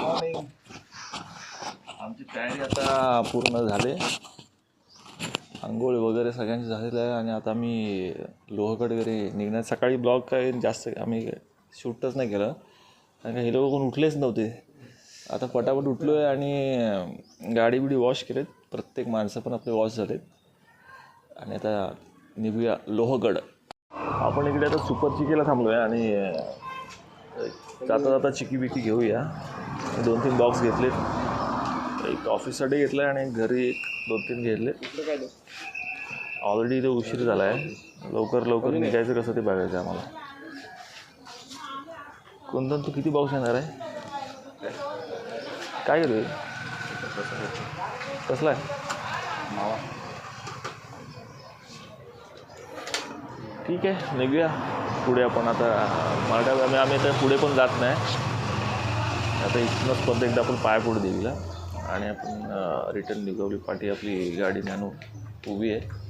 Morning. आमची तयारी आता पूर्ण झाली. आंघोळ वगैरे सगळ्यांची झालेलं आहे आणि आता मी लोहगड वगैरे निघण्यात. सकाळी ब्लॉग काय जास्त आम्ही शूटच नाही केलं कारण हे लोक कोण उठलेच नव्हते. आता पटापट उठलो आहे आणि गाडी बिडी वॉश केलेत. प्रत्येक माणसं पण आपले वॉश झालेत आणि आता निघूया लोहगड. आपण इकडे आता सुपर चिकीला थांबलो आहे आणि जाता जाता चिकी बिकी घेऊया. 2-3 बॉक्स घेतलेत. एक ऑफिससाठी घेतलं आहे आणि घरी एक 2-3 घेतले. ऑलरेडी इथे उशीर झाला आहे. लवकर निघायचं कसं ते बघायचं आहे आम्हाला. कोणतं तू किती बॉक्स येणार आहे? काय घेतो कसला आहे? ठीक आहे निघूया पुढे. आपण आता मराठा आम्ही आता पुढे पण जात नाही. आता इथूनच परत एकदा आपण पाय पुढे देवीला आणि आपण रिटर्न निघवली. पाठी आपली गाडी आणून उभी आहे.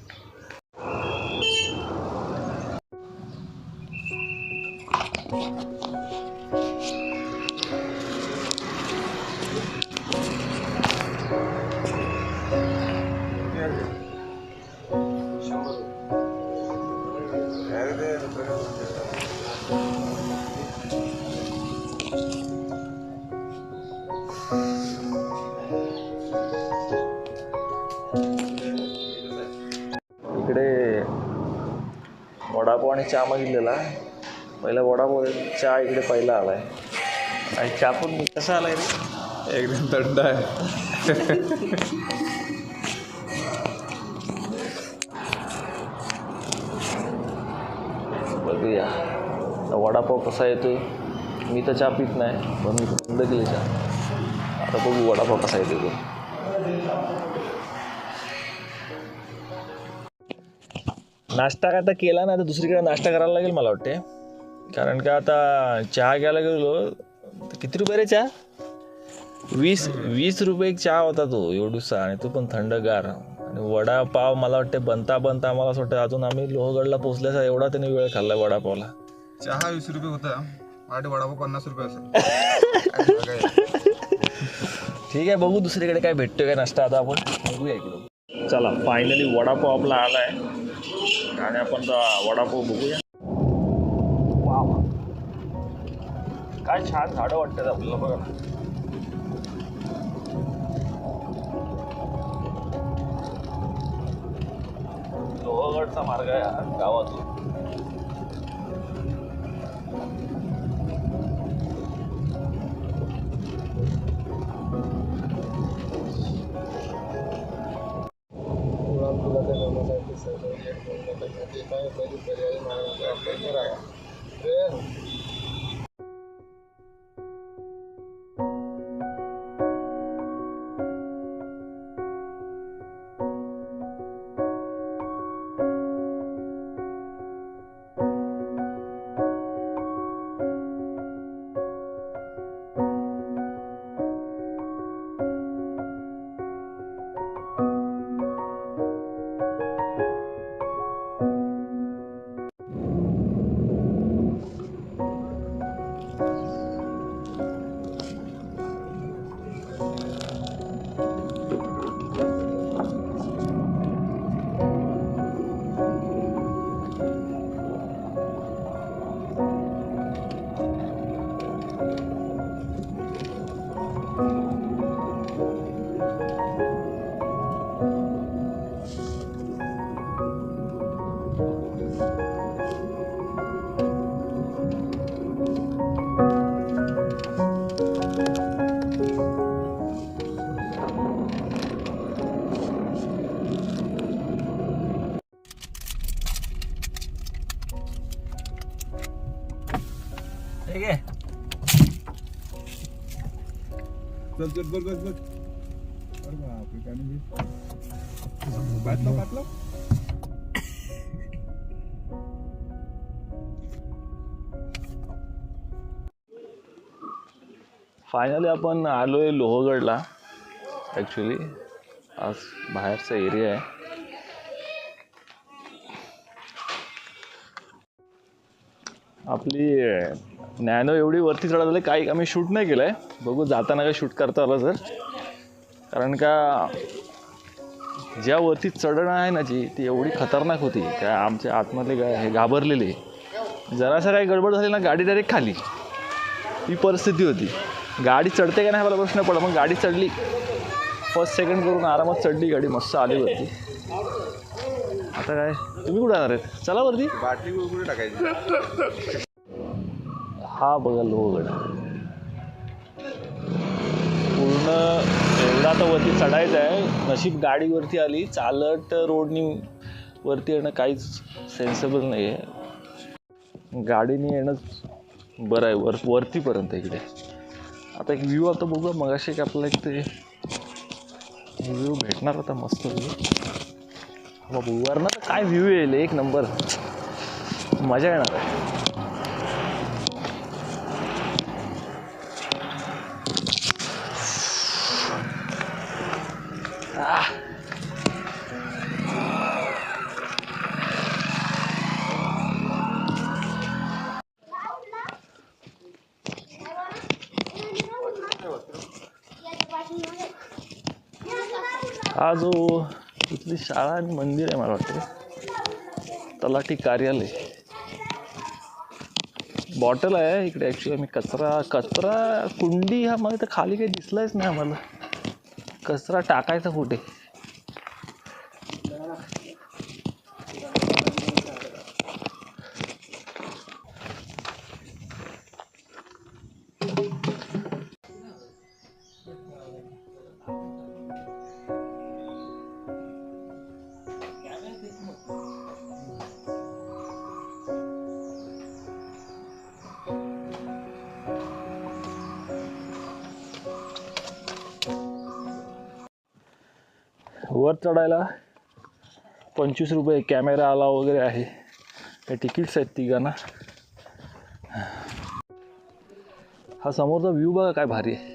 इकडे वडापाव आणि चहा मागितलेला. पहिला वडापाव चहा इकडे पहिला आला आहे आणि चहा पण कसा आला आहे रे? एकदम थंड आहे. बघूया वडापाव कसा येतोय. मी तर चहा पित नाही पण मी बंद केली चहा. आता बघू वडापाव कसा येतो तो. नाश्ता का आता केला ना तर दुसरीकडे नाश्ता करायला लागेल मला वाटते. कारण का आता चहा घ्यायला गेलो तर किती रुपये रे चहा? 20 रुपये एक चहा होता तो एवढूसा आणि तो पण थंडगार. आणि वडापाव मला वाटते बनता आम्हाला असं वाटतं अजून आम्ही लोहगडला पोहोचल्याचा एवढा त्याने वेळ खाल्ला वडापावला. चहा 20 रुपये होता आणि वडापाव 50 रुपये असेल. ठीक आहे बघू दुसरीकडे काय भेटतोय काय नाश्ता. आता आपण बघूया इकडं. चला फायनली वडापाव आपला आला आहे आणि आपण वडापाव बघूया. वाव काय छान झाडं वाटतात आपल्याला बघा. लोहगडचा मार्ग आहे हा गावातून. ठीक आहे. चल बघ. अरे बापरे काय नाही बाटलो. फायनली आपण आलो आहे लोहगडला. ॲक्च्युली आज बाहेरचा एरिया आहे. आपली नॅनो एवढी वरती चढत आली, काही आम्ही शूट नाही केलं आहे. बघू जाताना काही शूट करता आलं तर. कारण का ज्या वरती चढणं आहे ना जी, ती एवढी खतरनाक होती काय आमच्या आतमधले हे घाबरलेले. जरासं काही गडबड झाली ना, गाडी डायरेक्ट खाली, ही परिस्थिती होती. गाडी चढते का नाही मला प्रश्न पडला, मग गाडी चढली. फर्स्ट सेकंड करून आरामात चढली गाडी, मस्त आली वरती. आता काय तुम्ही कुठे जाणार आहेत? चला वरती. बाटली कुठे टाकायची? हा बघा लोहगड पूर्ण एवढा तर वरती चढायचं आहे. नशीब गाडी वरती आली, चालत रोडनी वरती येणं काहीच सेन्सेबल नाही आहे. गाडीने येणंच बरं आहे वरतीपर्यंत इकडे. आता एक व्ह्यू आता बघूया. मगाशी एक आपल्याला एक ते व्ह्यू भेटणार होता, मस्त व्ह्यू. बाबू वरनं तर काय व्ह्यू येईल, एक नंबर, मजा येणार आहे. हा जो इथली शाळा आणि मंदिर आहे मला वाटतं, तलाठी कार्यालय. बॉटल आहे इकडे. ॲक्च्युली आम्ही कचरा कुंडी हा मला तर खाली काही दिसलाच नाही आम्हाला. कचरा टाकायचा कुठे? वर चढायला 25 रुपये, कॅमेरा अलाव वगैरे आहे. हे तिकीट्स आहेत तिघांना. हा समोरचा व्ह्यू बघा काय भारी आहे.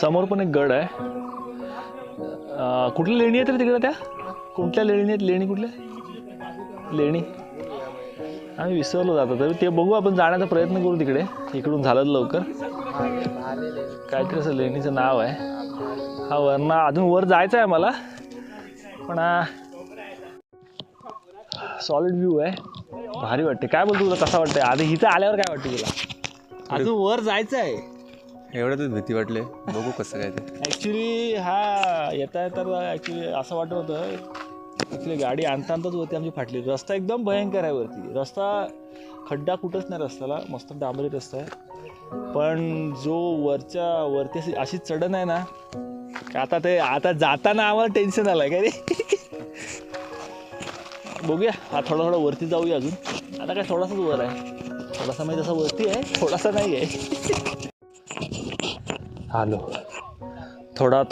समोर पण एक गड आहे. कुठली लेणी आहेत रे तिकडे? त्या कुठल्या लेणी आहेत? लेणी कुठल्या? लेणी आम्ही विसरलो जातो, तरी ते बघू. आपण जाण्याचा प्रयत्न करू तिकडे. इकडून झालं लवकर. काहीतरी असं लेणीचं नाव आहे. हा वरना अजून वर जायचं आहे मला, पण सॉलिड व्ह्यू आहे, भारी वाटते. काय बोलतो तुला, कसा वाटतंय? आधी इथं आल्यावर काय वाटतं तुला? अजून वर जायचं आहे. एवढ्यातच भीती वाटले, बघू कसं काय ते. ॲक्च्युली हा येता तर ॲक्च्युली असं वाटत होतं, इथली गाडी आणतानाच वरती आमची फाटली. रस्ता एकदम भयंकर आहे वरती. रस्ता खड्डा कुठंच नाही रस्त्याला, मस्त डांबरी रस्ता आहे. पण जो वरती अशी चढण आहे ना, आता जाताना आम्हाला टेन्शन आलं आहे काय रे. बघूया हा थोडा वरती जाऊया अजून. आता काय थोडासाच वर आहे, थोडासा म्हणजे तसा वरती आहे, थोडासा नाही आहे. आलो थोडा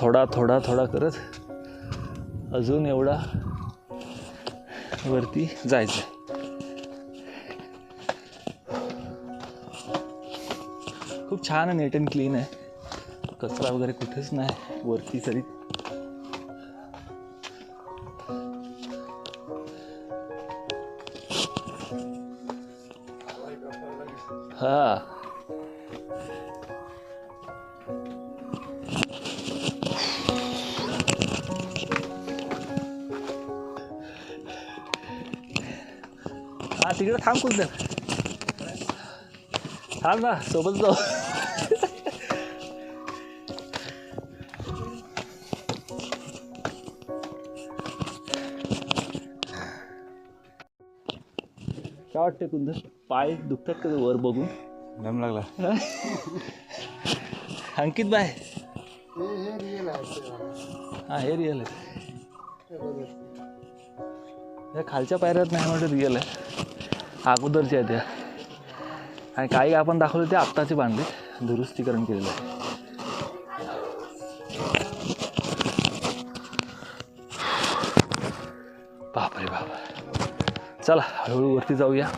करत अजून एवढा वरती जायचं. खूप छान आहे, नीट अँड क्लीन आहे. कचरा वगैरे कुठेच नाही वरती तरी. हा तिकडे थांब कुठं, थांब ना, सोबत जाऊ. काय वाटते कुंदन? पाय दुखतात का वर बघून? दम लागला. अंकित बाय, हा हे रिअल आहे. या खालच्या पायऱ्यात नाही म्हणते रिअल आहे, अगोदरच्या आहेत त्या. आणि काही आपण दाखवले ते आत्ताचे बांधले, दुरुस्तीकरण केलेलं आहे. बापरे बाप. चला हळूहळू वरती जाऊया.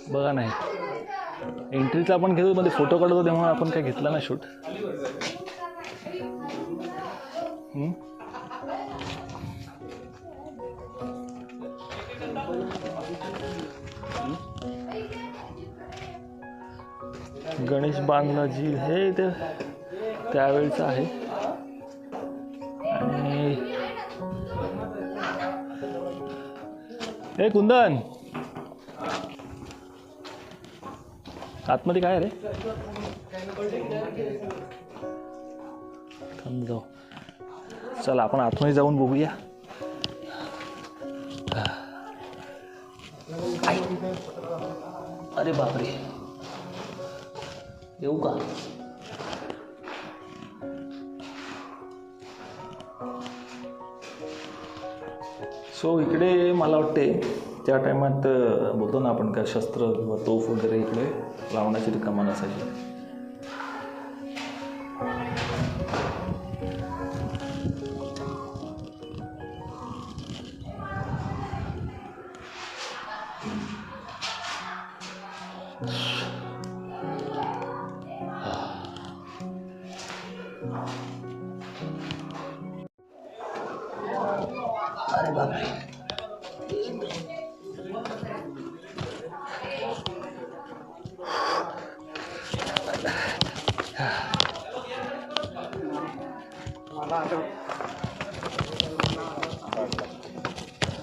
बघा नाही एंट्रीचा आपण घेतो मध्ये फोटो काढतो तेव्हा आपण काय घेतला ना शूट. गणेश बांधलाजी हे ते त्यावेळेचं आहे. आणि हे कुंदन आतमध्ये काय रे थांब जाऊ. चला आपण आतमध्ये जाऊन बघूया. अरे बापरे येऊ का. सो इकडे मला वाटते त्या टायमात बोलतो ना आपण काय शस्त्र किंवा तोफ वगैरे इकडे लावण्याची रिकामा असायची. अरे बापरे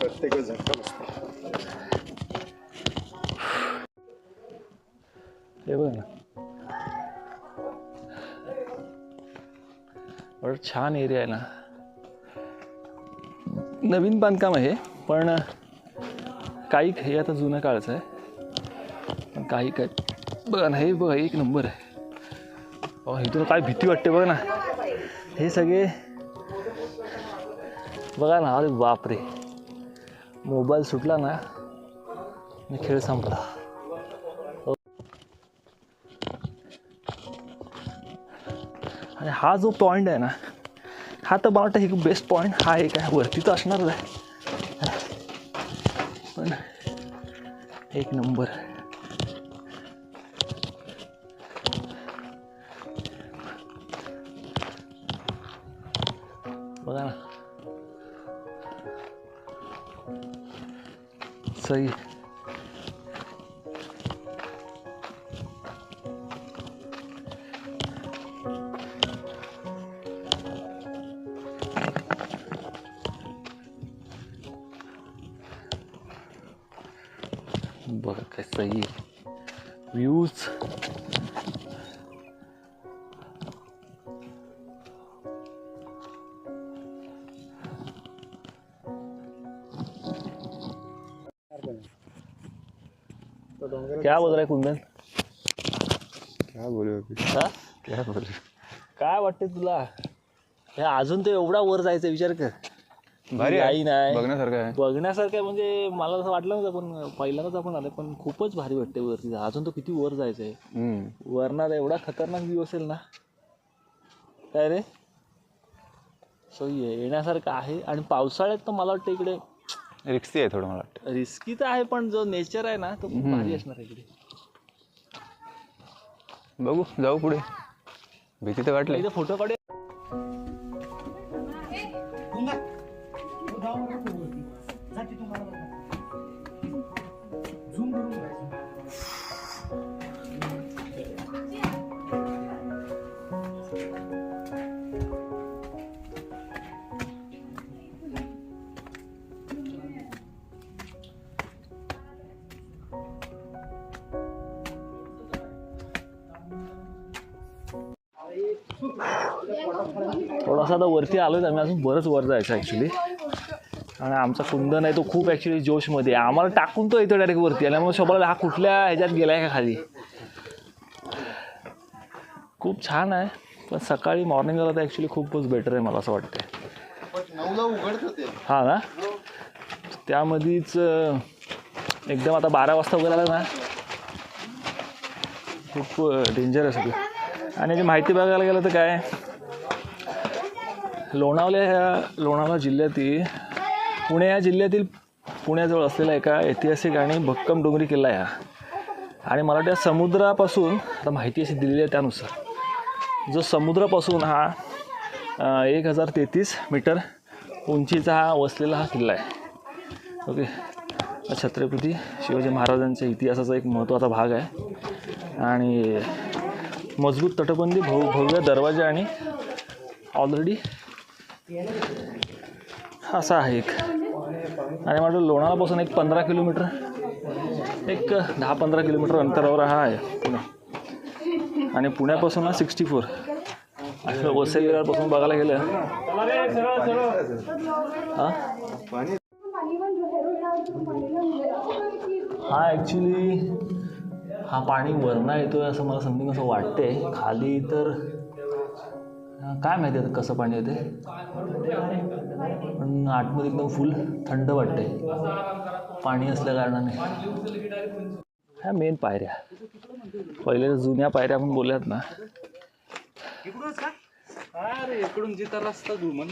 प्रत्येक झटका बसतो. हे बघ ना बरं छान एरिया आहे ना. नवीन बांधकाम आहे पण काही हे आता जुन्या काळचं आहे पण काही काय बघा ना. हे बघा एक नंबर आहे. इथून काय भीती वाटते बघा ना. हे सगळे बघा ना. अरे बापरे मोबाईल सुटला ना खेळ संपला. आणि हा जो पॉईंट आहे ना हा तर मला वाटतं हे बेस्ट पॉईंट हा एक आहे. वरती तर असणारच आहे पण एक नंबर. बघा ना सही. बघा काय सही व्ह्यूज. क्या बोल रहा है कुंदन. क्या बोलू हा क्या बोलू. काय वाटते तुला. हे अजून तर एवढा वर जायचा विचार कर. भारी आई नाही बघण्यासारखं आहे. बघण्यासारखं आहे म्हणजे मला असं वाटलं नव्हतं पण पहिल्यांदाच आपण आलं पण खूपच भारी वाटते वरती. अजून तो किती वर जायचं आहे. वरणार एवढा खतरनाक व्ह्यू असेल ना काय रे. सो येण्यासारखं आहे. आणि पावसाळ्यात तर मला वाटतं इकडे रिक्सी आहे थोडं मला वाटतं. रिस्की तर आहे पण जो नेचर आहे ना तो खूप भारी असणार आहे इकडे. बघू जाऊ पुढे. भीती तर वाटली. इथे फोटो काढू. थोडासा आता वरती आलोय आम्ही. अजून बरंच वर जायचं ॲक्च्युली. आणि आमचा कुंदन आहे तो खूप ॲक्च्युली जोशमध्ये आहे. आम्हाला टाकून तो येतो डायरेक्ट वरती. आणि मग शोभाला हा कुठल्या ह्याच्यात गेलाय का खाली. खूप छान आहे पण सकाळी मॉर्निंगला तर ॲक्च्युली खूपच बेटर आहे मला असं वाटतंय. हां ना त्यामध्येच एकदम आता 12 वाजता वगैरे आला ना खूप डेंजर आहे सगळं. आणि याची माहिती बघायला गेलं तर काय लोणावळा जिल्ह्यातील पुणे या जिल्ह्यातील पुण्याजवळ असलेला एका ऐतिहासिक आणि भक्कम डोंगरी किल्ला आहे हा. आणि मला वाटतं समुद्रापासून आता माहिती अशी दिलेली आहे त्यानुसार जो समुद्रापासून हा 1033 मीटर उंचीचा हा वसलेला हा किल्ला आहे. ओके. छत्रपती शिवाजी महाराजांच्या इतिहासाचा एक महत्त्वाचा भाग आहे आणि मजबूत तटबंदी भव्य दरवाजे आणि ऑलरेडी असा आहे एक. आणि मला लोणावळ्यापासून एक 15 किलोमीटर एक 10-15 किलोमीटर अंतरावर हा आहे पुणे. आणि पुण्यापासून हा 64. आणि वसई विरारपासून बघायला गेलं हा ॲक्च्युली हा पाणी वरनं येतो आहे असं मला समथिंग असं वाटते. खाली तर काय माहिती आहे कसं पाणी येते, पण आतमध्ये एकदम फुल थंड वाटते पाणी असल्या कारणाने. ह्या मेन पायऱ्या, पहिले जुन्या पायऱ्या आपण बोलल्यात ना,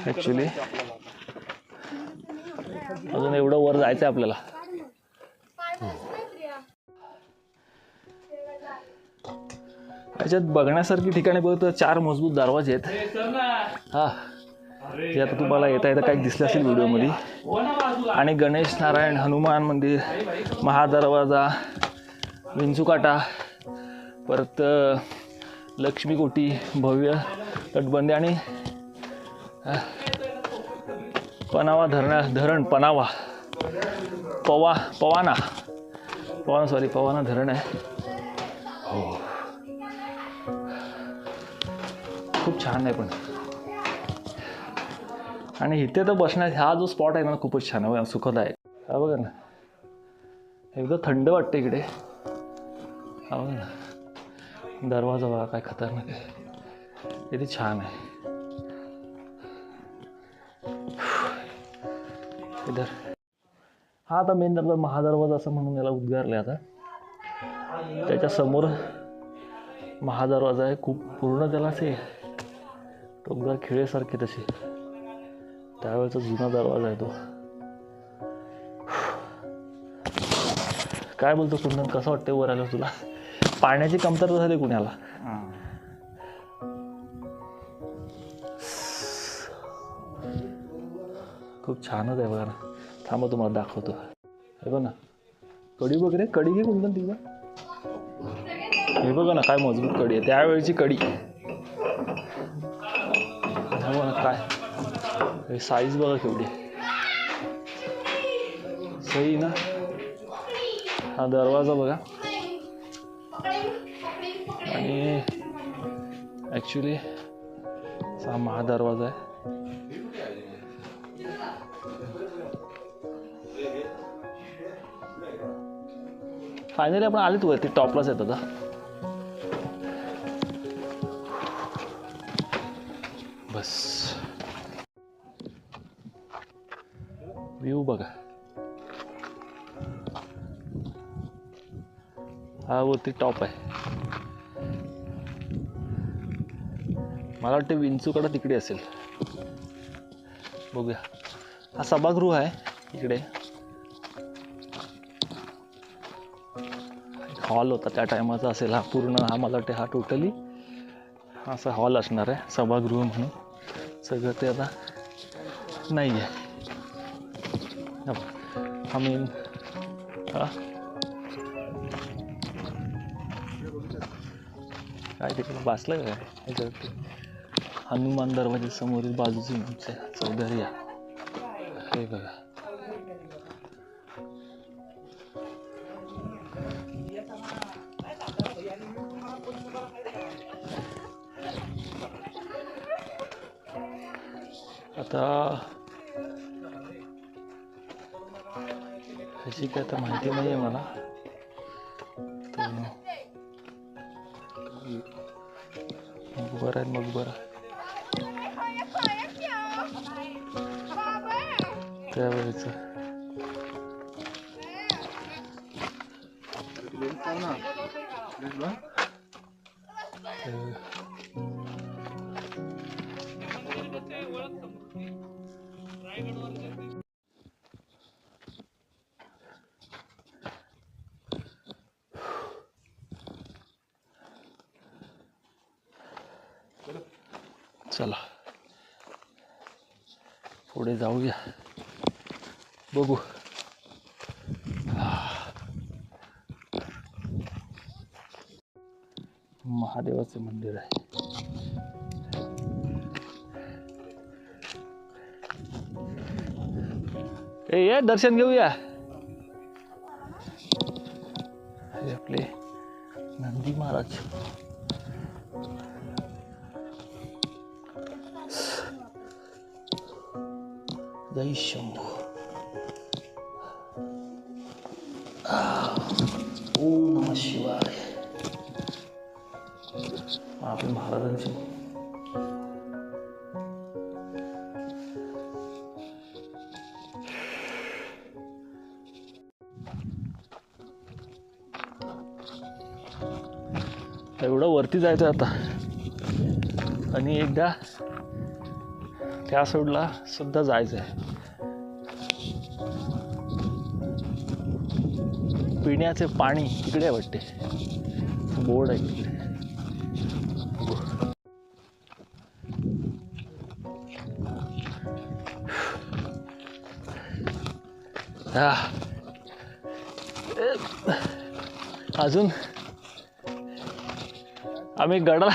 ॲक्च्युली अजून एवढं वर जायचं आहे आपल्याला. याच्यात बघण्यासारखी ठिकाणी बघतो 4 मजबूत दरवाजे आहेत. हा, जे आता तुम्हाला येता काही दिसले असेल व्हिडिओमध्ये. आणि गणेश नारायण हनुमान मंदिर, महादरवाजा, विंचूकाटा, परत लक्ष्मीकोटी, भव्य तटबंदी आणि पनावा धरण पवाना धरण आहे. हो, खूप छान आहे पण. आणि इथे तर बसण्यात हा जो स्पॉट आहे ना खूपच छान आहे, सुखद आहे. हा बघा ना, एकदम थंड वाटतं इकडे. हा बघा ना, दरवाजा बघा काय खतरनाक आहे, किती छान आहे. इधर हा आता मेन दरवाजा महादरवाजा असं म्हणून याला उद्गारले. आता त्याच्या समोर महादरवाजा आहे. खूप पूर्ण त्याला असे टोकदार खिळेसारखे तसे त्यावेळेचा जुना दरवाजा आहे तो. काय बोलतो कुंदन, कसं वाटतं वर आलं तुला? पाण्याची कमतरता झाली पुण्याला. खूप छानच आहे बघा ना. थांबा तुम्हाला दाखवतो. हे बघ ना, कडी वगैरे, कडी घे कुंदन तिला. हे बघा ना काय मजबूत कडी आहे, त्यावेळेची कडी. बघा ना काय साईज बघा केवढी सही ना. हा दरवाजा बघा. आणि ॲक्च्युली हा महादरवाजा आहे. फायनली आपण आलेत वरती, टॉपलाच येत आता. बस व्ह्यू बघा. हा वरती टॉप आहे. मला वाटतं विंचूकडे तिकडे असेल, बघूया. हा सभागृह आहे इकडे. हॉल होता त्या टायमाचा असेल हा पूर्ण. हा मला वाटतं हा टोटली असा हॉल असणार आहे, सभागृह म्हणून. सगळं ते आता नाही आहे. हा मेन हा काय तिकडे बसलं काय याच्यावरती. हनुमान दरवाजे समोरील बाजूची चौधरी हे बघा. आता ह्याची काय तर माहिती नाही आहे मला. मकबरा आहे, मकबरा त्यावेळेचं. चला पुढे जाऊया, बघू. महादेवाचं मंदिर आहे. ये दर्शन घेऊया. हे आपले नंदी महाराज. जय शंभू. ओम नमः शिवाय. आपल्या महाराजांची एवढं वरती जायचं आता आणि एकदा त्या साईडला सुद्धा जायचं आहे. पिण्याचे पाणी तिकडे वाटते, बोर्ड आहे तिकडे. अजून आम्ही गडा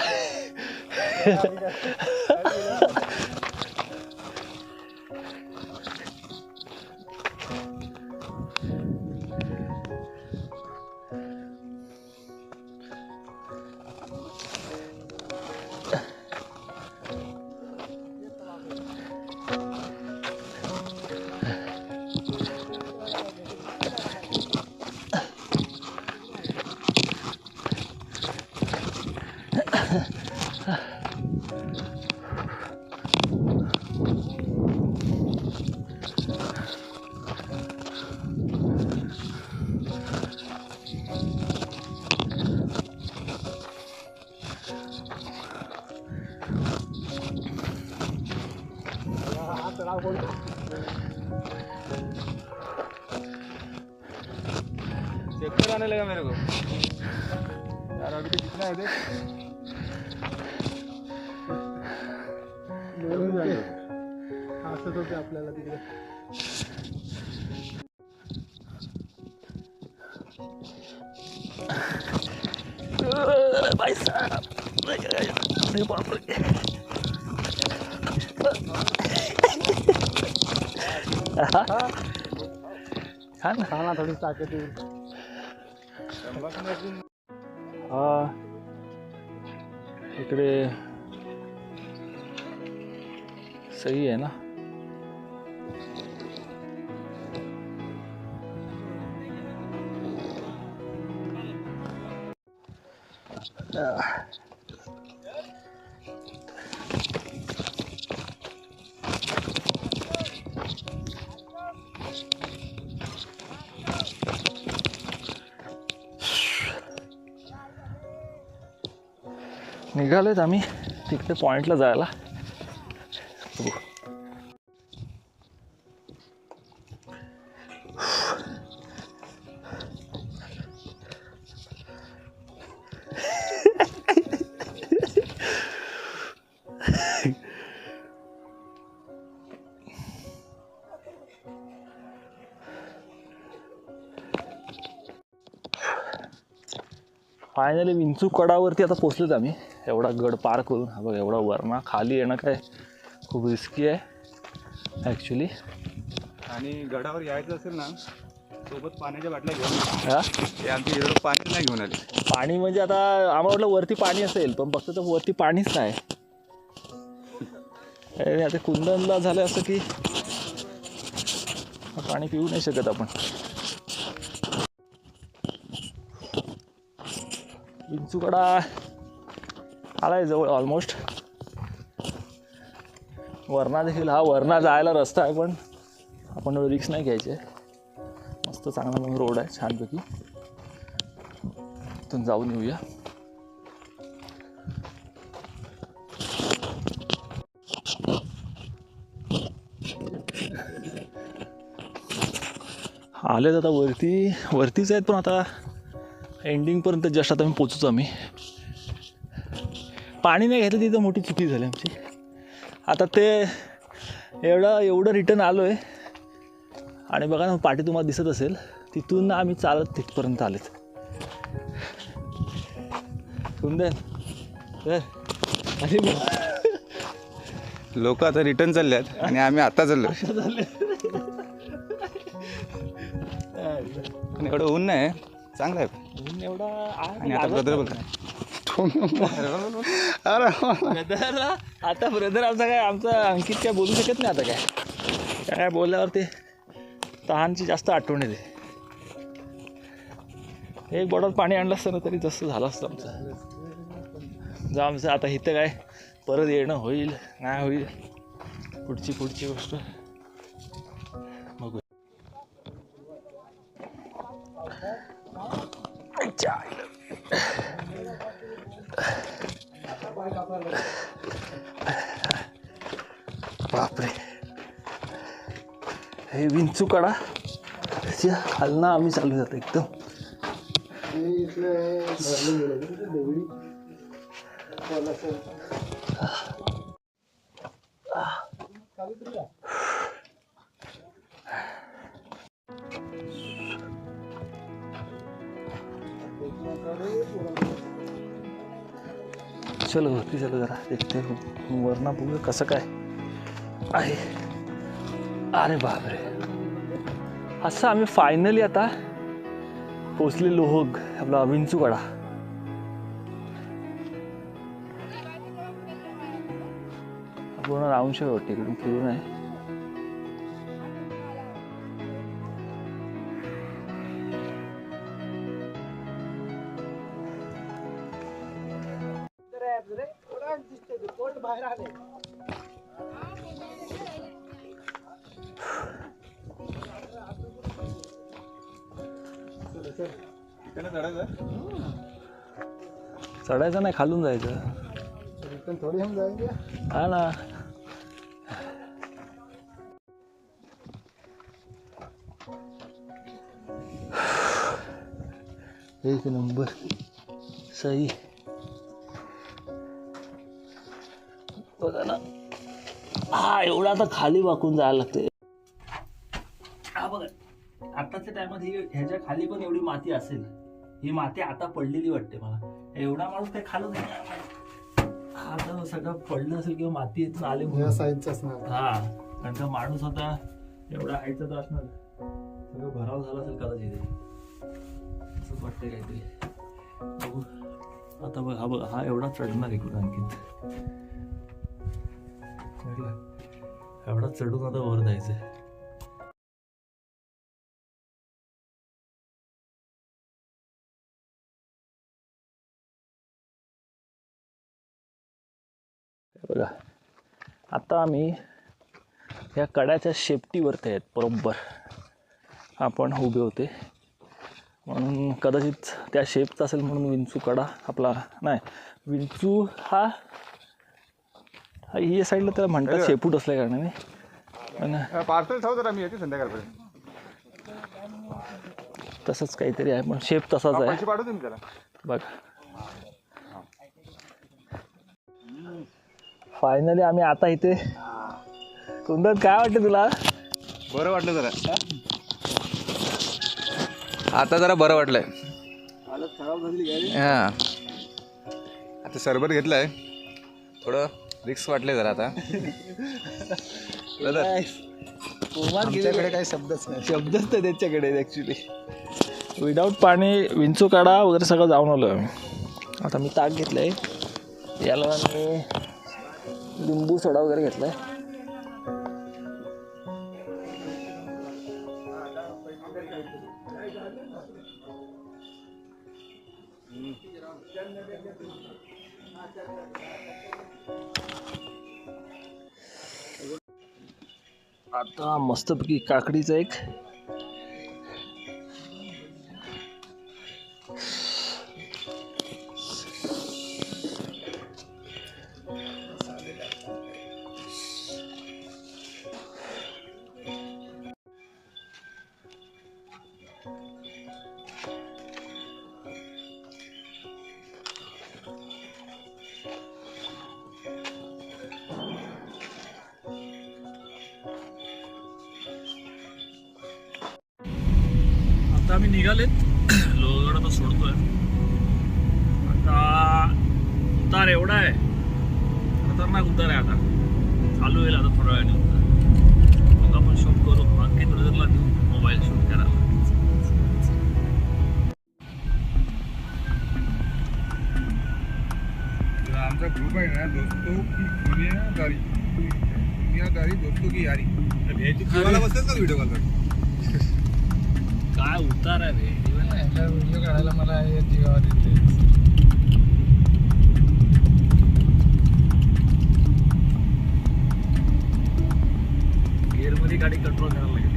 चक्कर आने लगा मेरे को यार. अभी तो कितना है देख. असं होते आपल्याला तिकडे. भाई साहब, अरे बाप रे. खा ना थोडी ताकद येईल. हा इकडे सही आहे ना. निघालोत आम्ही तिकडे पॉइंटला जायला. फायनली विंचू कडावरती आता पोचलोत आम्ही. एवढा गड पार करून. हा बघ एवढा वरना खाली येणं काय खूप रिस्की आहे ॲक्च्युली. आणि गडावर यायचं असेल ना सोबत पाण्याच्या बाटल्या घेऊन. हा ते आमच्या हिरो पाणी नाही घेऊन आले. पाणी म्हणजे आता आम्हाला वाटलं वरती पाणी असेल, पण बघतो तर वरती पाणीच नाही. आता कुंदनला झालं असं की पाणी पिऊ नाही शकत आपण. विंचूकडा आलाय जवळ ऑलमोस्ट. वरना देखील हा वरना जायला रस्ता आहे, पण आपण रिक्स नाही घ्यायचे. मस्त चांगला मग रोड आहे छानपैकी. इथून जाऊन येऊया. आलेत आता वरतीच आहेत, पण आता एंडिंगपर्यंत जस्ट आता मी पोचतो. आम्ही पाणी नाही घेतलं तिथं मोठी चुकी झाली आमची. आता ते एवढं रिटर्न आलो आहे आणि बघा ना पाठी तुम्हाला दिसत असेल, तिथून आम्ही चालत तिथपर्यंत आलेत. सुंदर अरे लोक आता रिटर्न चालले आहेत आणि आम्ही आता चाललो. पण एवढं ऊन नाही, चांगलं आहे. ऊन एवढा आणि आता ब्रदर बोलतो. आता ब्रदर आमचा अंकित काय बोलू शकत नाही. आता काय बोलल्यावर ते तहानची जास्त आठवण येते. एक बॉटल पाणी आणलं असतं ना तरी जास्त झालं असतं आमचं. आता इथं काय परत येणं होईल नाही होईल पुढची गोष्ट बघू. बापरे, हे विंचू कडा खालना आम्ही चालू जातो एकदम. चलो वरती चलो, जरा देखते वरना बघूया कसं काय आहे. अरे बापरे, असं आम्ही फायनली आता पोचले लोहग, आपला विंचूकडा. पूर्ण राऊंड शो वाटते, इकडून फिरून आहे. चढायचं नाही, खालून जायचं. थोडी हम जाएंगे. हा ना. एक नंबर सही. बघा ना, हा एवढा आता खाली वाकून जायला लागते. हा बघा, आताच्या टायमात ह्याच्या खाली पण एवढी माती असेल. ही माती आता पडलेली वाटते मला. एवढा माणूस काही खाल्लं नाही. आता सगळं पडलं असेल किंवा माती इथून आले साईजचा असणार. हा, कारण का माणूस आता एवढा हाईटचा तर असणार, सगळं भराव झाला असेल कदाचित. असंच वाटतंय काहीतरी. बघू आता. बघ हा एवढा चढणार इकडून आणखीन. एवढा चढून आता वर जायचं. बघा आता आम्ही या कड्याच्या शेपटीवरती आहेत बरोबर आपण उभे होते, म्हणून कदाचित त्या शेपचा असेल म्हणून विंचू कडा आपला नाही. विंचू हा ही साईडला त्याला म्हणतात शेपूट असल्या कारणाने. पण पार्सल ठेव जरा, मी येते संध्याकाळपर्यंत. तसंच काहीतरी आहे, पण शेप तसाच आहे. पैसे पाठवतो मी त्याला. बघा फायनली आम्ही आता इथे. कुंदन काय वाटतं तुला? बरं वाटलं जरा, आता जरा बरं वाटलंय. हा, आता सरबत घेतलंय, थोडं रिक्स वाटले जरा आता. आमच्याकडे काही शब्दच नाही त्याच्याकडे ॲक्च्युली. विदाऊट पाणी विंचू काढा वगैरे सगळं जाऊन आलो आम्ही. आता मी ताक घेतलं आहे, याला मी लिंबू सोडा वगैरे घेतला आहे. आता मस्तपैकी काकडीचं एक आता आम्ही निघालेत लोहगड आता सोडतोय. आता उतार एवढा आहे, खतरनाक उतार आहे. आता चालू होईल आता थोड्या वेळाने उतार. मग आपण शूट करू, अंकित ब्रदरला देऊ मोबाईल शूट करायला. आमचा ग्रुप आहे ना, दोस्तों की दुनियादारी दोस्तों की यारी. जीवाला बसतेच का व्हिडिओ कॉल? काय उतार आहे रे. व्हिडिओ काढायला मला जीवावर येते. गिअरमध्ये गाडी कंट्रोल करायला लागेल.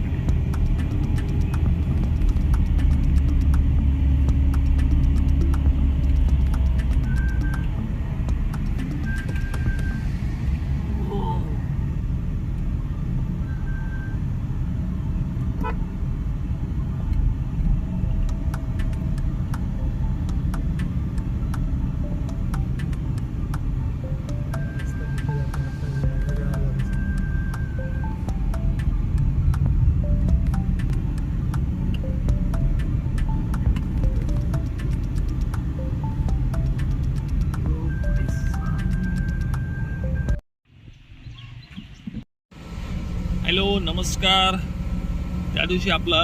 हॅलो, नमस्कार. त्या दिवशी आपला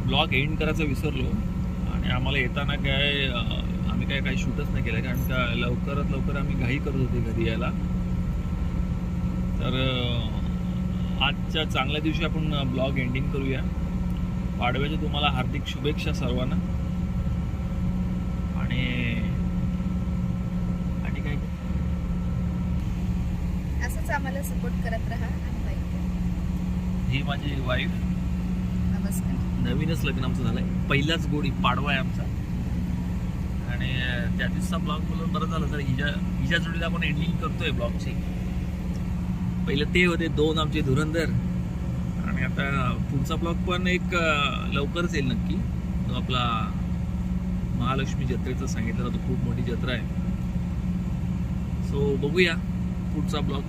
ब्लॉग एंड करायचा विसरलो आणि आम्हाला येताना काय आम्ही काय काही शूटच नाही केलं, कारण का लवकरात लवकर आम्ही घाई करत होते घरी यायला. तर आजच्या चांगल्या दिवशी आपण ब्लॉग एंडिंग करूया. पाडव्याच्या तुम्हाला हार्दिक शुभेच्छा सर्वांना. आणि काय असंच आम्हाला सपोर्ट करत राहा. ही माझी वाईफ. नमस्कार. नवीनच लग्न आमचं झालंय, पहिलाच गोडी पाडवा आहे आमचा. आणि त्या दिवसाचा ब्लॉग बोलून बरं झालं तर हिच्या जोडीला आपण एंडिंग करतोय ब्लॉगची. पहिलं ते होते 2 आमचे धुरंधर. आणि आता पुढचा ब्लॉग पण एक लवकरच येईल नक्की. तो आपला महालक्ष्मी जत्रेचा सांगितलं होतं, खूप मोठी जत्रा आहे. सो बघूया पुढचा ब्लॉग.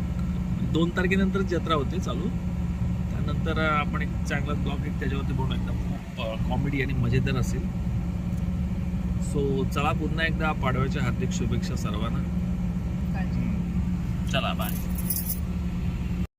2 तारखेनंतर जत्रा होते चालू. त्यानंतर आपण एक चांगला ब्लॉग एक त्याच्यावरती बनवू, एकदम कॉमेडी आणि मजेदार असेल. सो चला, पुन्हा एकदा पाडव्याच्या हार्दिक शुभेच्छा सर्वांना. चला, बाय.